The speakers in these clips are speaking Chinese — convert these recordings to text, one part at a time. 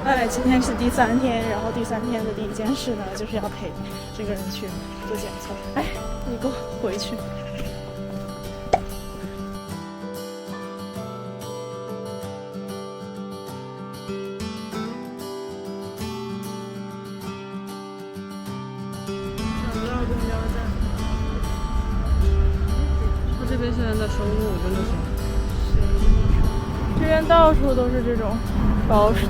哎，今天是第3天，然后第3天的第一件事呢，就是要陪这个人去做检测。哎，你给我回去。找不到公交站。他这边现在在收路，真的是。这边到处都是这种巴士。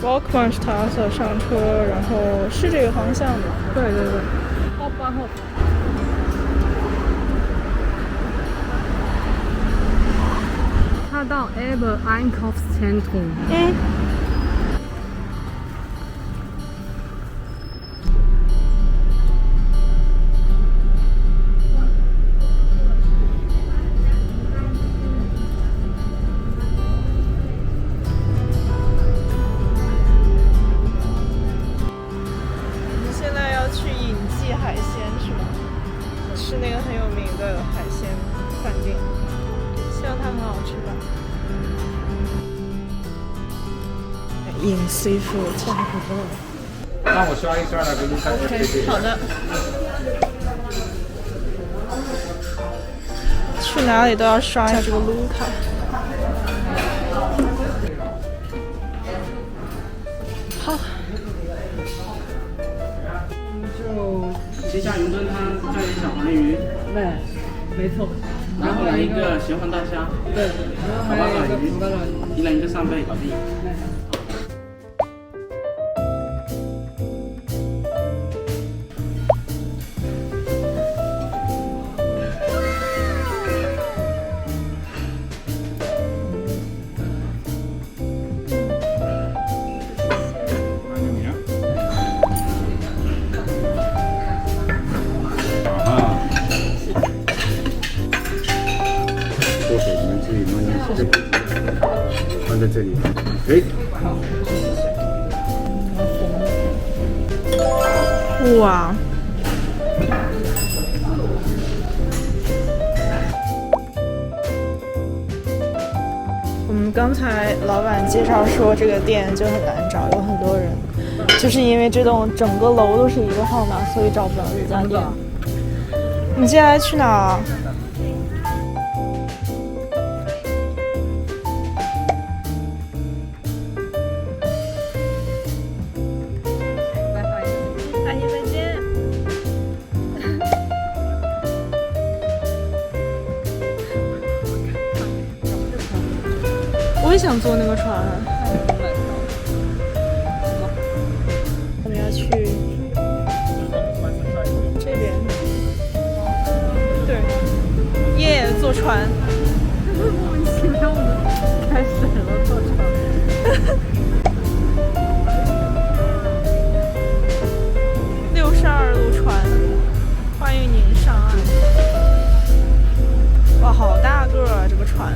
Walkmanstraße 上车，然后是这个方向的。对对对。Hauptbahnhof。它到 Elbe Einkaufszentrum。是那个很有名的海鲜饭店，希望它很好吃吧。饮 seafood。那我刷一刷那个路卡。OK， 好的。去哪里都要刷一下这个路卡。好。鸡下云吞汤，加点小黄鱼。对，没错。然后来一个咸黄大虾。对，然后还有一个一人一个扇贝，搞定。放在这里，哎，哇！我们刚才老板介绍说这个店就很难找，有很多人，就是因为这栋整个楼都是一个号码，所以找不到这家店。你接下来去哪儿？我也想坐那个船。我们要去这边。对，耶，坐船。莫名其妙的开始了坐船。62路船，欢迎您上岸。哇，好大个啊，这个船。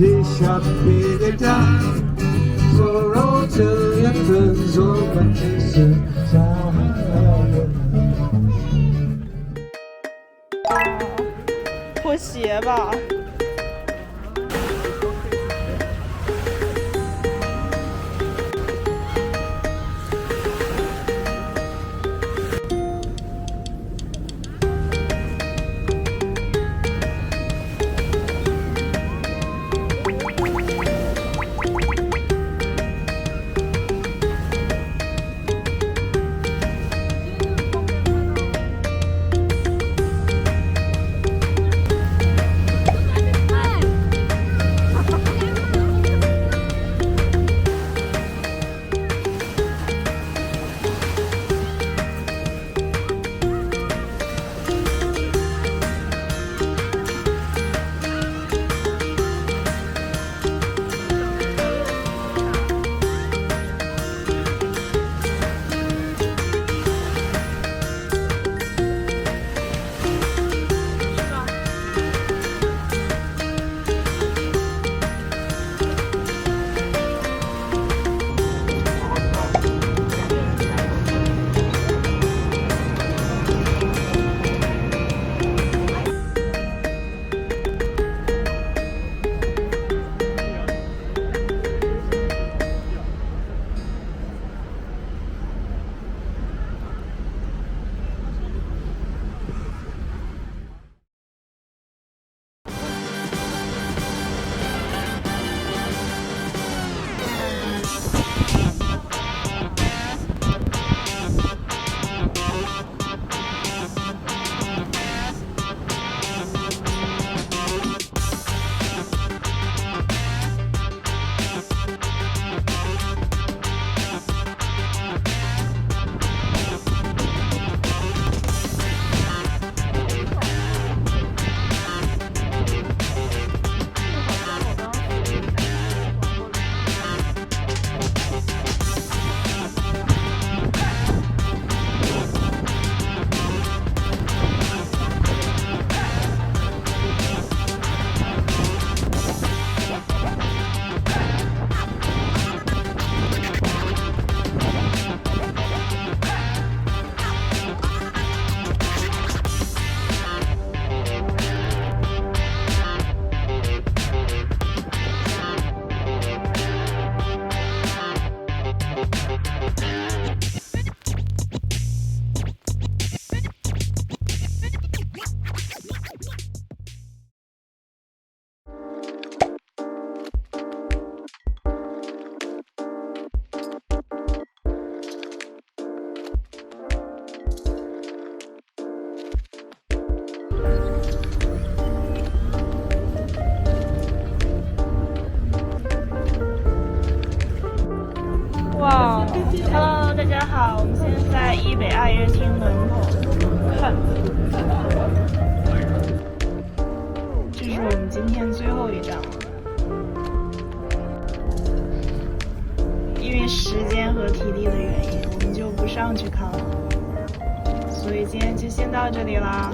Ich hab mir gedacht, so rote Lippen, so verkisse Tage. 脱鞋吧。Hello， 大家好，我们现在在易北爱乐厅门口看。这是我们今天最后一站了，因为时间和体力的原因，我们就不上去看了。所以今天就先到这里啦。